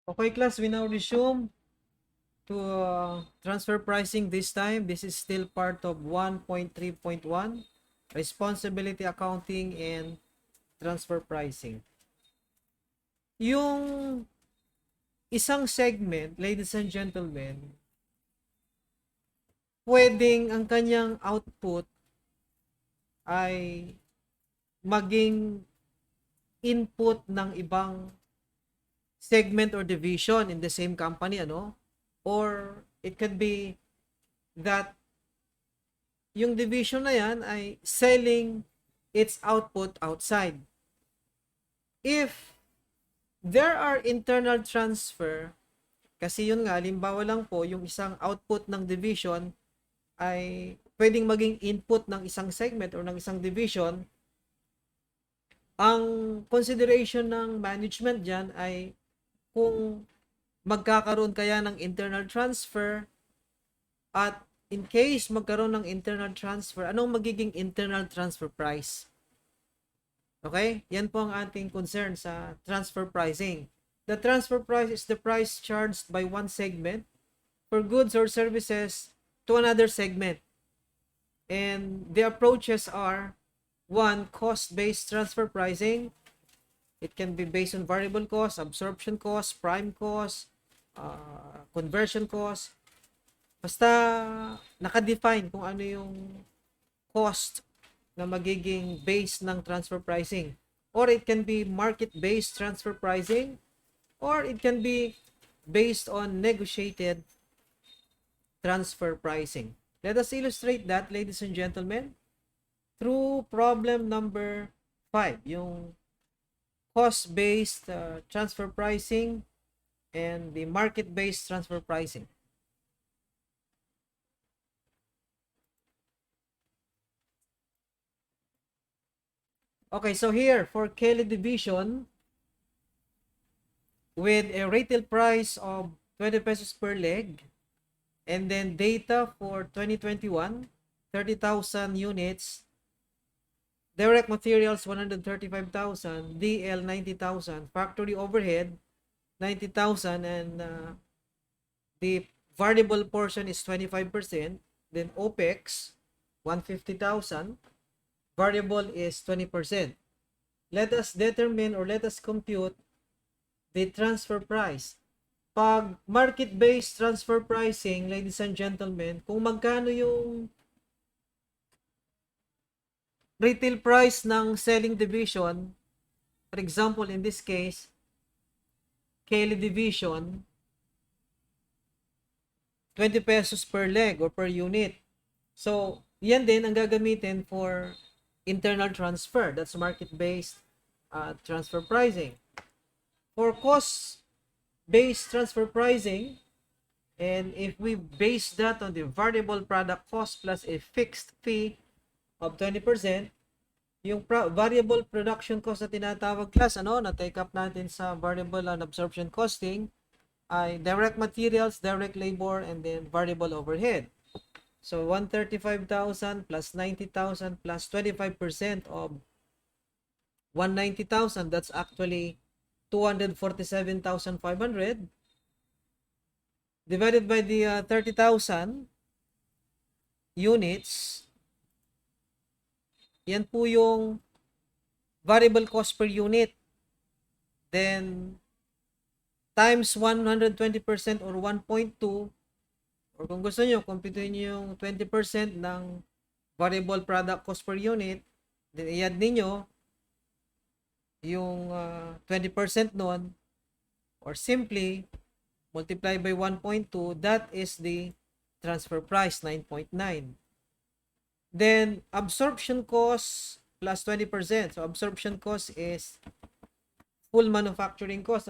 Okay, class, we now resume to transfer pricing this time. This is still part of 1.3.1, responsibility accounting and transfer pricing. Yung isang segment, ladies and gentlemen, pwedeng ang kanyang output ay maging input ng ibang segment or division in the same company, ano? Or it could be that yung division na yan ay selling its output outside. If there are internal transfer, kasi yun nga, limbawa lang po, yung isang output ng division ay pwedeng maging input ng isang segment or ng isang division, ang consideration ng management dyan ay kung magkakaroon kaya ng internal transfer at in case magkaroon ng internal transfer, anong magiging internal transfer price? Okay? Yan po ang ating concern sa transfer pricing. The transfer price is the price charged by one segment for goods or services to another segment. And the approaches are: one, cost-based transfer pricing. It can be based on variable cost, absorption cost, prime cost, conversion cost. Basta nakadefine kung ano yung cost na magiging base ng transfer pricing. Or it can be market-based transfer pricing, or it can be based on negotiated transfer pricing. Let us illustrate that, ladies and gentlemen, through problem number 5, yung cost-based transfer pricing and the market-based transfer pricing. Okay, so here for Kelly division, with a retail price of 20 pesos per leg, and then data for 2021, 30,000 units, direct materials 135,000, DL 90,000, factory overhead 90,000, and the variable portion is 25%, then OPEX 150,000, variable is 20%. Let us determine or let us compute the transfer price. Pag market-based transfer pricing, ladies and gentlemen, kung magkano yung retail price ng selling division, for example, in this case, Kelly division, 20 pesos per leg or per unit. So, yan din ang gagamitin for internal transfer. That's market-based transfer pricing. For cost-based transfer pricing, and if we base that on the variable product cost plus a fixed fee of 20%, yung variable production cost na tinatawag, class, na take up natin sa variable and absorption costing, ay direct materials, direct labor, and then variable overhead. So 135,000 plus 90,000 plus 25% of 190,000, that's actually 247,500 divided by the 30,000 units. Yan po yung variable cost per unit. Then times 120% or 1.2, or kung gusto nyo, computein nyo yung 20% ng variable product cost per unit, then i-add ninyo yung 20% nun, or simply multiply by 1.2, that is the transfer price, 9.9. Then absorption cost plus 20%. So absorption cost is full manufacturing cost,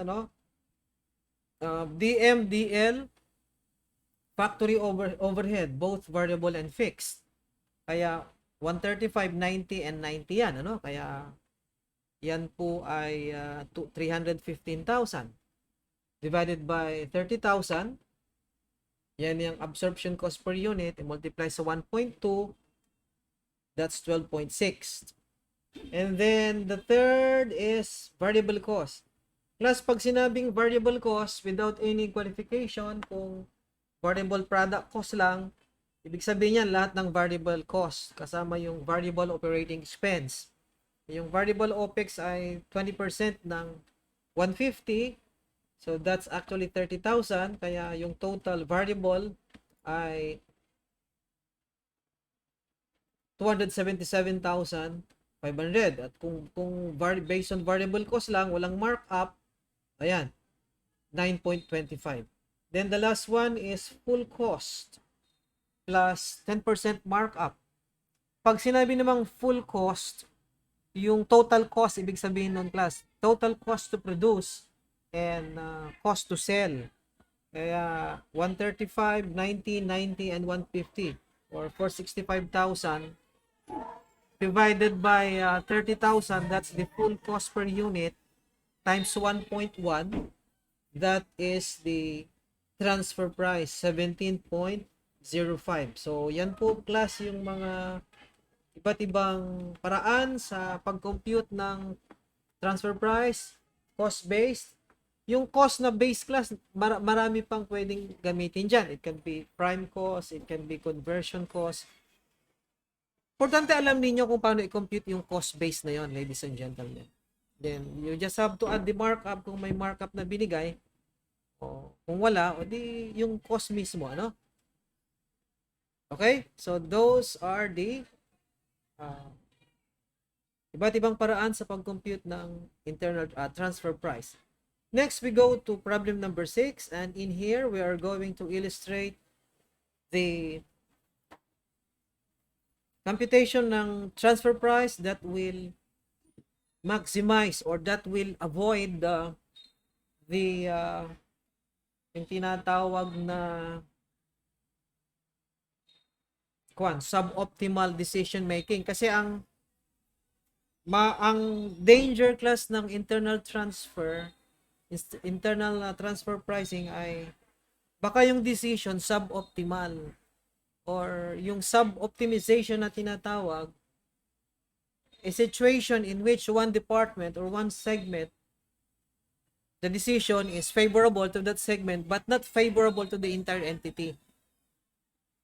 DM, DL, factory overhead, both variable and fixed. Kaya 135, 90, and 90 yan, Kaya yan po ay 315,000 divided by 30,000. Yan yung absorption cost per unit, i-multiply sa 1.2, that's 12.6. And then the third is variable cost. Plus, pag sinabing variable cost without any qualification, kung variable product cost lang, ibig sabihin yan lahat ng variable cost kasama yung variable operating expense. Yung variable OPEX ay 20% ng 150. So that's actually 30,000. Kaya yung total variable ay 277,500. At kung based on variable cost lang, walang markup, ayan, 9.25. Then the last one is full cost plus 10% markup. Pag sinabi namang full cost, yung total cost, ibig sabihin nun, class, total cost to produce and cost to sell. Kaya 135, 90, 90, and 150 or 465,000 divided by 30,000, that's the full cost per unit times 1.1, that is the transfer price, 17.05. So, yan po class yung mga iba't ibang paraan sa pag-compute ng transfer price, cost-based. Yung cost na base class, marami pang pwedeng gamitin dyan. It can be prime cost, it can be conversion cost. Importante alam niyo kung paano i-compute yung cost base na yon, ladies and gentlemen. Then, you just have to add the markup kung may markup na binigay. O, kung wala, o di yung cost mismo, ano? Okay? So, those are the iba't ibang paraan sa pag-compute ng internal transfer price. Next, we go to problem number 6. And in here, we are going to illustrate the computation ng transfer price that will maximize or that will avoid yung tinatawag na suboptimal decision making. Kasi ang danger class ng internal transfer pricing ay baka yung decision suboptimal, or yung sub-optimization na tinatawag, a situation in which one department or one segment, the decision is favorable to that segment but not favorable to the entire entity.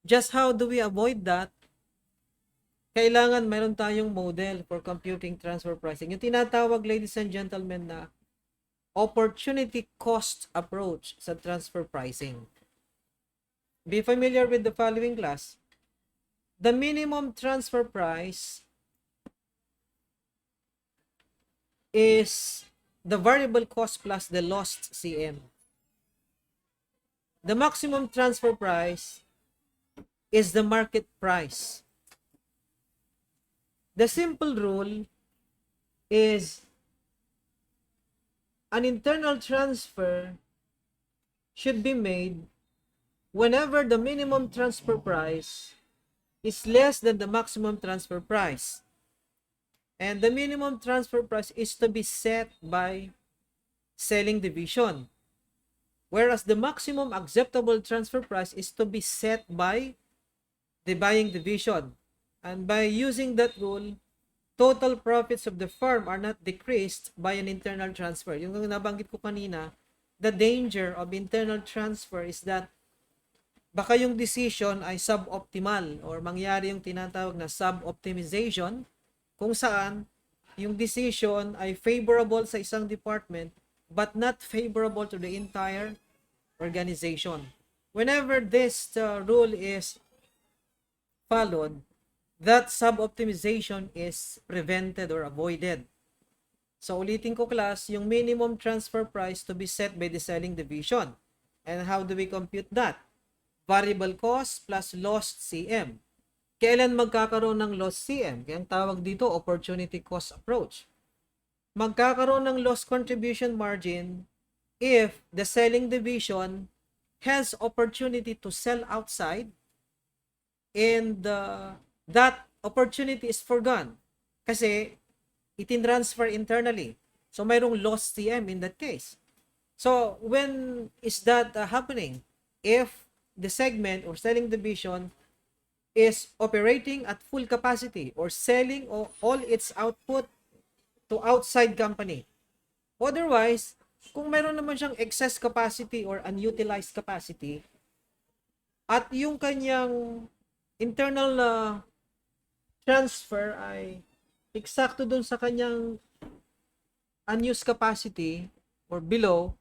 Just how do we avoid that? Kailangan meron tayong model for computing transfer pricing. Yung tinatawag, ladies and gentlemen, na opportunity cost approach sa transfer pricing. Be familiar with the following class. The minimum transfer price is the variable cost plus the lost CM. The maximum transfer price is the market price. The simple rule is an internal transfer should be made whenever the minimum transfer price is less than the maximum transfer price. And the minimum transfer price is to be set by selling division, whereas the maximum acceptable transfer price is to be set by the buying division. And by using that rule, total profits of the firm are not decreased by an internal transfer. Yung nabanggit ko kanina, the danger of internal transfer is that baka yung decision ay suboptimal or mangyari yung tinatawag na sub-optimization, kung saan yung decision ay favorable sa isang department but not favorable to the entire organization. Whenever this rule is followed, that sub-optimization is prevented or avoided. So ulitin ko class, yung minimum transfer price to be set by the selling division. And how do we compute that? Variable cost plus lost CM. Kailan magkakaroon ng lost CM? Kaya ang tawag dito, opportunity cost approach. Magkakaroon ng lost contribution margin if the selling division has opportunity to sell outside and that opportunity is forgone kasi itin-transfer internally. So mayroong lost CM in that case. So when is that happening? If the segment or selling division is operating at full capacity or selling all its output to outside company. Otherwise, kung meron naman siyang excess capacity or unutilized capacity, at yung kanyang internal transfer ay eksakto dun sa kanyang unused capacity or below,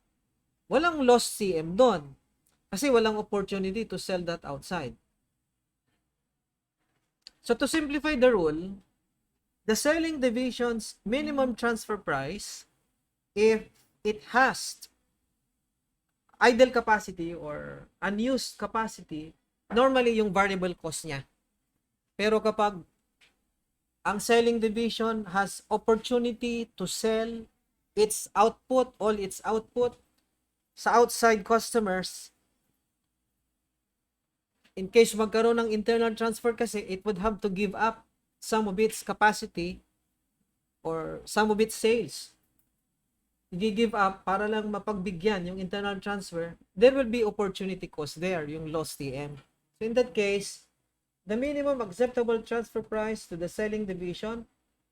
walang lost CM doon. Kasi walang opportunity to sell that outside. So to simplify the rule, the selling division's minimum transfer price, if it has idle capacity or unused capacity, normally yung variable cost niya. Pero kapag ang selling division has opportunity to sell its output, all its output sa outside customers, in case magkaroon ng internal transfer kasi, it would have to give up some of its capacity or some of its sales. I-give up para lang mapagbigyan yung internal transfer, there will be opportunity cost there, yung lost TM. So in that case, the minimum acceptable transfer price to the selling division,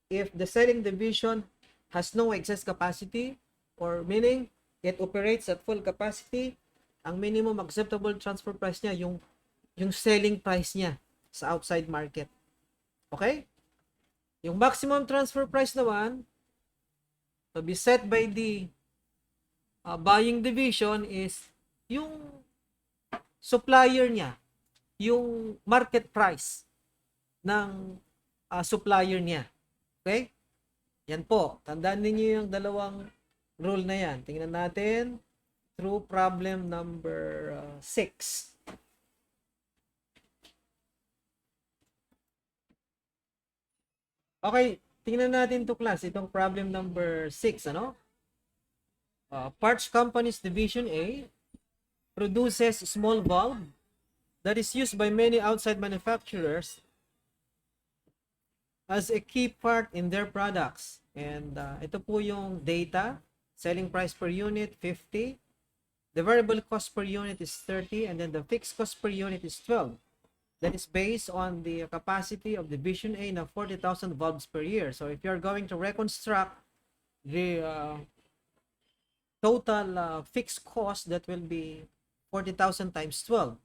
if the selling division has no excess capacity, or meaning it operates at full capacity, ang minimum acceptable transfer price niya yung selling price niya sa outside market. Okay? Yung maximum transfer price naman to be set by the buying division is yung supplier niya, yung market price ng supplier niya. Okay? Yan po. Tandaan niyo yung dalawang rule na yan. Tingnan natin through problem number 6. Okay, tingnan natin to class. Itong problem number 6, ano? Parts Company's Division A produces small valve that is used by many outside manufacturers as a key part in their products. And ito po yung data. Selling price per unit, 50. The variable cost per unit is 30. And then the fixed cost per unit is 12. That is based on the capacity of Division A na 40,000 valves per year. So if you're going to reconstruct the total fixed cost, that will be 40,000 times 12.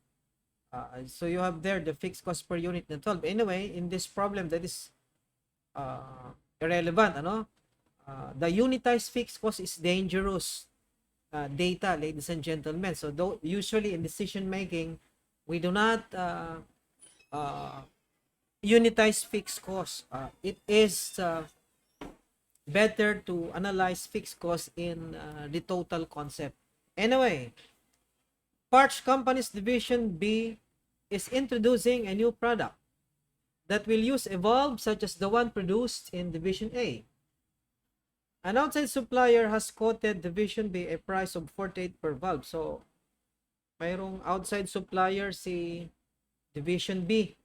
So you have there the fixed cost per unit na 12. Anyway, in this problem, that is irrelevant. Ano? The unitized fixed cost is dangerous data, ladies and gentlemen. So usually in decision making, we do not unitize fixed cost. It is better to analyze fixed cost in the total concept. Anyway, Parts Company's Division B is introducing a new product that will use a valve such as the one produced in Division A. An outside supplier has quoted Division B a price of 48 per valve. So, mayroong outside supplier si Division B.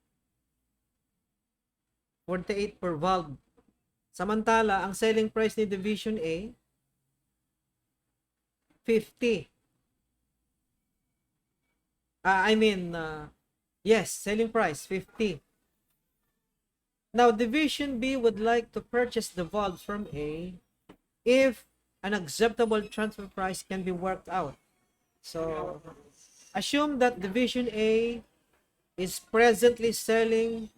48 per valve. Samantala, ang selling price ni Division A, 50. Yes, selling price, 50. Now, Division B would like to purchase the valves from A if an acceptable transfer price can be worked out. So, assume that Division A is presently selling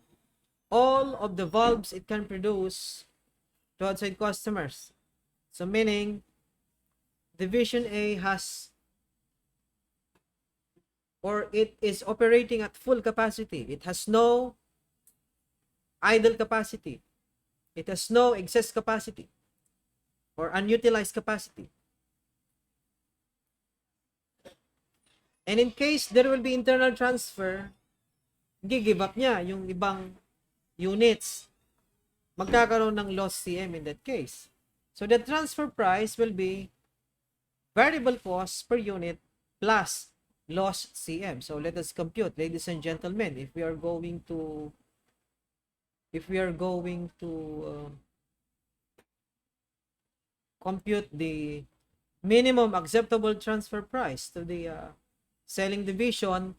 all of the valves it can produce to outside customers. So, meaning, Division A has, or it is operating at full capacity. It has no idle capacity. It has no excess capacity or unutilized capacity. And in case there will be internal transfer, give up niya yung ibang units. Magkakaroon ng loss CM in that case. So the transfer price will be variable cost per unit plus loss CM. So let us compute, ladies and gentlemen, if we are going to compute the minimum acceptable transfer price to the selling division,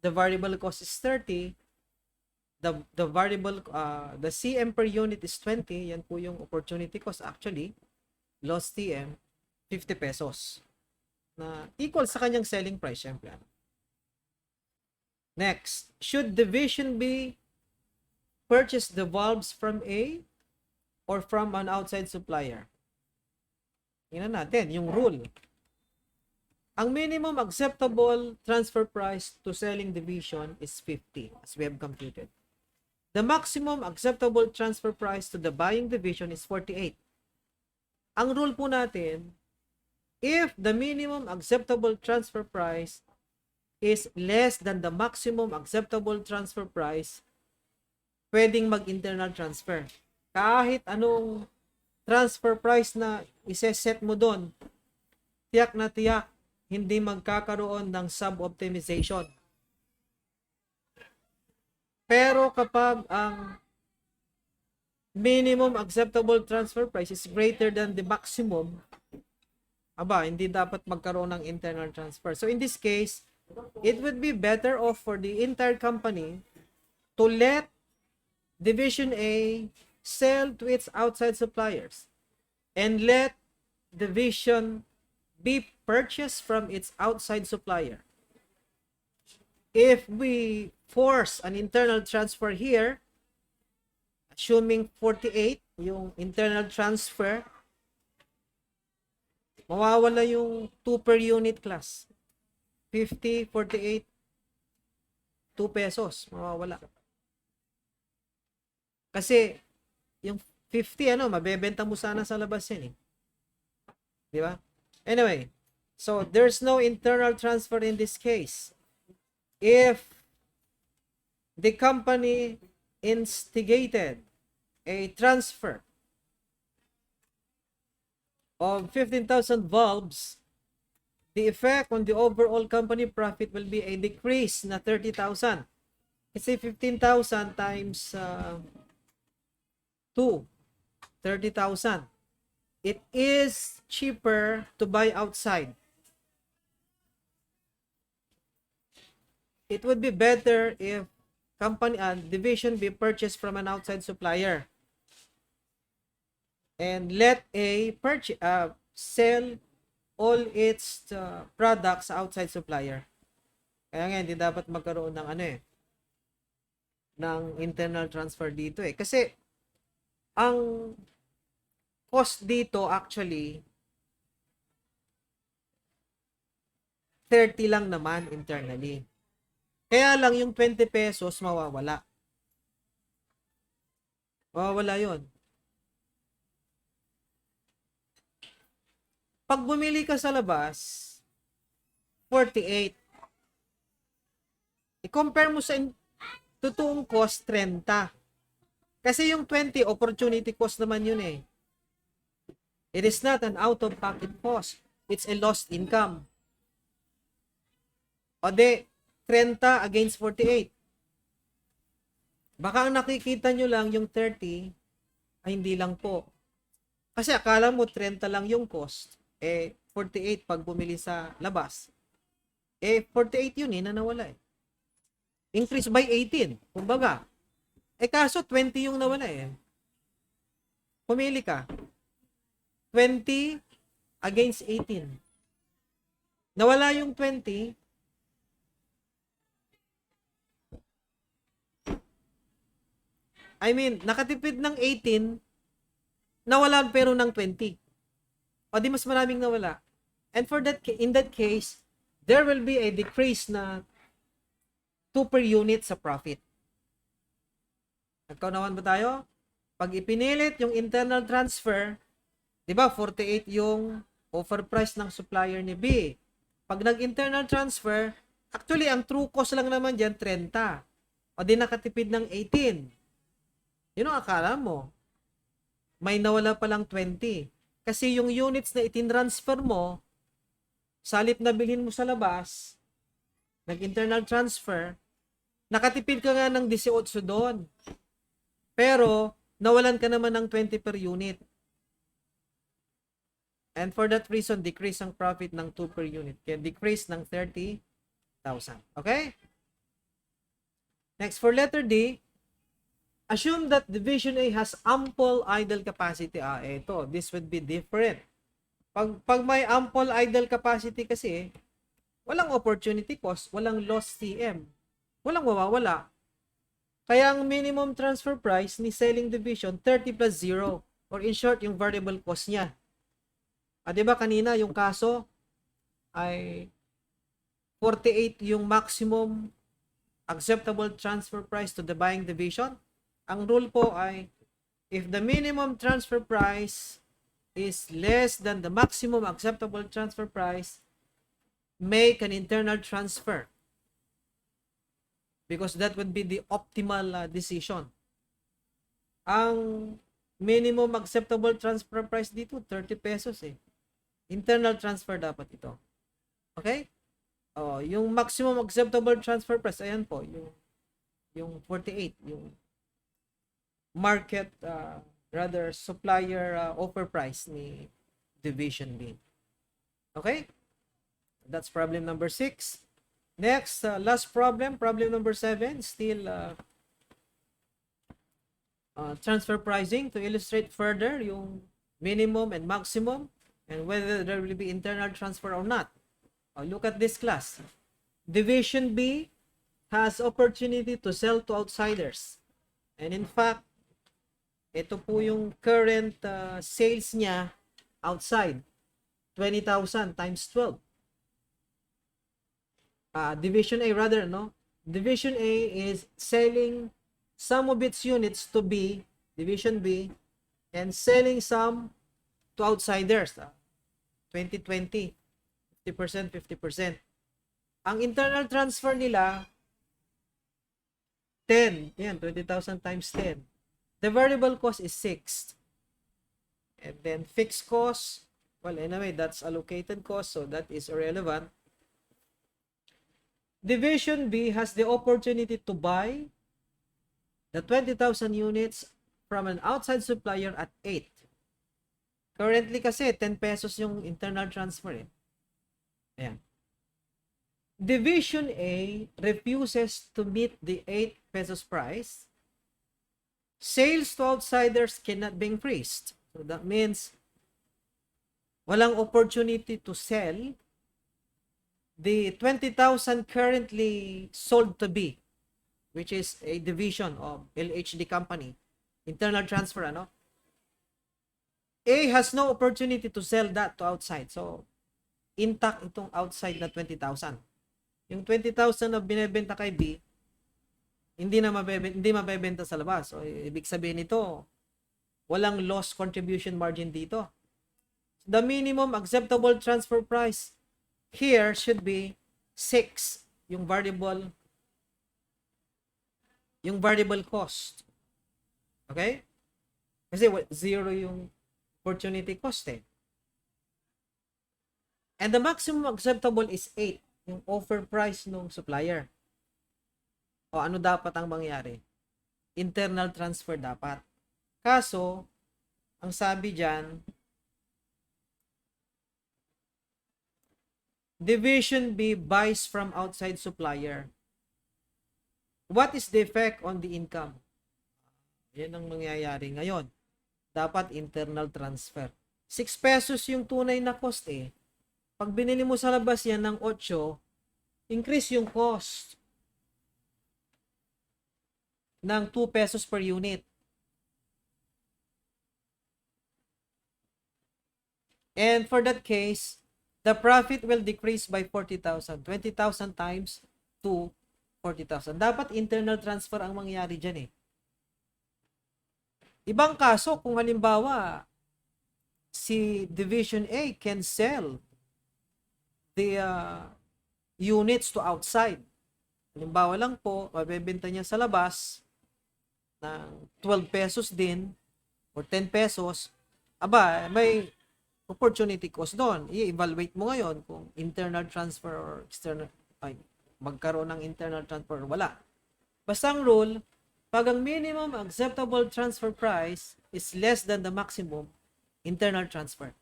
the variable cost is 30, the variable the CM per unit is 20, yan po yung opportunity cost actually, loss TM, 50 pesos na equal sa kanyang selling price, syempre. Next, should division B purchase the valves from A or from an outside supplier? Tingnan natin yung rule. Ang minimum acceptable transfer price to selling division is 50, as we have computed. The maximum acceptable transfer price to the buying division is 48. Ang rule po natin, if the minimum acceptable transfer price is less than the maximum acceptable transfer price, pwedeng mag-internal transfer. Kahit anong transfer price na iseset mo doon, tiyak na tiyak, hindi magkakaroon ng sub-optimization. Pero kapag ang minimum acceptable transfer price is greater than the maximum, hindi dapat magkaroon ng internal transfer. So in this case, it would be better off for the entire company to let Division A sell to its outside suppliers and let Division B purchase from its outside supplier. If we force an internal transfer here, assuming 48 yung internal transfer, mawawala yung 2 per unit class. 50, 48, 2 pesos, mawawala. Kasi, yung 50, mabebenta mo sana sa labas yan eh. Di ba? Anyway, so there's no internal transfer in this case. If the company instigated a transfer of 15,000 bulbs, the effect on the overall company profit will be a decrease na 30,000. Kasi 15,000 times 2, 30,000. It is cheaper to buy outside. It would be better if division be purchased from an outside supplier and let A sell all its products sa outside supplier. Kaya nga hindi dapat magkaroon ng ng internal transfer dito eh. Kasi ang cost dito actually 30 lang naman internally. Kaya lang yung 20 pesos mawawala. Mawawala yun. Pag bumili ka sa labas, 48. I-compare mo sa totoong cost, 30. Kasi yung 20, opportunity cost naman yun eh. It is not an out-of-pocket cost. It's a lost income. O de, 30 against 48. Baka ang nakikita nyo lang yung 30, ay hindi lang po. Kasi akala mo 30 lang yung cost. 48 pag bumili sa labas. 48 yun na nawala eh. Increase by 18. Kumbaga. Kaso 20 yung nawala eh. Pumili ka. 20 against 18. Nawala yung 20. I mean, nakatipid ng 18, nawalan pero ng 20. O di mas maraming nawala. And in that case, there will be a decrease na 2 per unit sa profit. Nagkaunawan ba tayo? Pag ipinilit yung internal transfer, di ba 48 yung offer price ng supplier ni B. Pag nag-internal transfer, actually ang true cost lang naman dyan 30. O di nakatipid ng 18. Yun ang akala mo. May nawala palang 20. Kasi yung units na itinransfer mo, salip na bilhin mo sa labas, nag-internal transfer, nakatipid ka nga ng 18 doon. Pero, nawalan ka naman ng 20 per unit. And for that reason, decrease ang profit ng 2 per unit. Kaya decrease ng 30,000. Okay? Next, for letter D, assume that Division A has ample idle capacity. This would be different. Pag may ample idle capacity kasi, walang opportunity cost, walang loss CM. Walang mawawala. Kaya ang minimum transfer price ni selling division 30 plus 0, or in short yung variable cost niya. 'Di ba kanina yung kaso ay 48 yung maximum acceptable transfer price to the buying division? Ang rule po ay if the minimum transfer price is less than the maximum acceptable transfer price, make an internal transfer, because that would be the optimal decision. Ang minimum acceptable transfer price dito 30 pesos eh. Internal transfer dapat ito. Okay? Yung maximum acceptable transfer price, ayan po, yung 48, yung market rather supplier offer price ni division B. Okay? That's problem number 6. Next, last problem number 7, still transfer pricing, to illustrate further yung minimum and maximum and whether there will be internal transfer or not. Look at this class. Division B has opportunity to sell to outsiders. And in fact, ito po yung current sales niya outside. 20,000 times 12. Division A rather, no? Division A is selling some of its units to B, Division B, and selling some to outsiders. 20-20. 50%, 50%. Ang internal transfer nila, 10. Yan, 20,000 times 10. The variable cost is 6. And then fixed cost, well, anyway, that's allocated cost, so that is irrelevant. Division B has the opportunity to buy the 20,000 units from an outside supplier at 8. Currently kasi, 10 pesos yung internal transfer eh. Ayan. Division A refuses to meet the 8 pesos price. Sales to outsiders cannot be increased. So that means walang opportunity to sell the 20,000 currently sold to B, which is a division of LHD company. Internal transfer, ano? A has no opportunity to sell that to outside. So, intact itong outside na 20,000. Yung 20,000 na binebenta kay B, hindi mabebenta sa labas. So, ibig sabihin nito, walang loss contribution margin dito. The minimum acceptable transfer price here should be 6, yung variable cost. Okay? Kasi 0 yung opportunity cost eh. And the maximum acceptable is 8, yung offer price ng supplier. Ano dapat ang mangyari? Internal transfer dapat. Kaso, ang sabi dyan, Division B buys from outside supplier. What is the effect on the income? Yan ang mangyayari ngayon. Dapat internal transfer. 6 pesos yung tunay na cost eh. Pag binili mo sa labas yan ng 8, increase yung cost ng 2 pesos per unit. And for that case, the profit will decrease by 40,000. 20,000 times 2, 40,000. Dapat internal transfer ang mangyari dyan eh. Ibang kaso, kung halimbawa, si Division A can sell the units to outside. Halimbawa lang po, mabebenta niya sa labas ng 12 pesos din or 10 pesos. Aba, may opportunity cost doon. I-evaluate mo ngayon kung internal transfer or external, magkaroon ng internal transfer or wala. Basta ang rule, pag ang minimum acceptable transfer price is less than the maximum, internal transfer.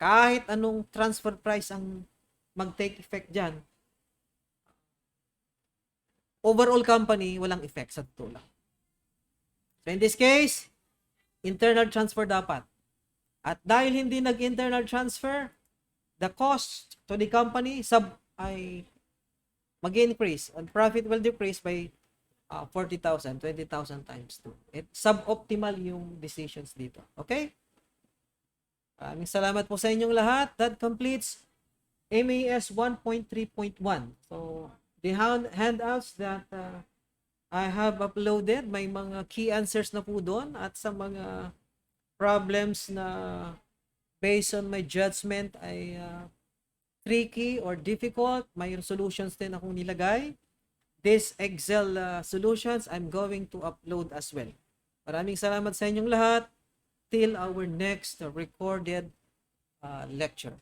Kahit anong transfer price ang mag-take effect dyan, overall company, walang effect sa tula. So in this case, internal transfer dapat. At dahil hindi nag-internal transfer, the cost to the company ay mag-increase and profit will decrease by 40,000, 20,000 times 2. Suboptimal yung decisions dito. Okay? Maraming salamat po sa inyong lahat. That completes MAS 1.3.1. So, the handouts that I have uploaded, may mga key answers na po doon at sa mga problems na based on my judgment ay tricky or difficult, may solutions din akong nilagay. This Excel solutions, I'm going to upload as well. Maraming salamat sa inyong lahat. Till our next recorded lecture.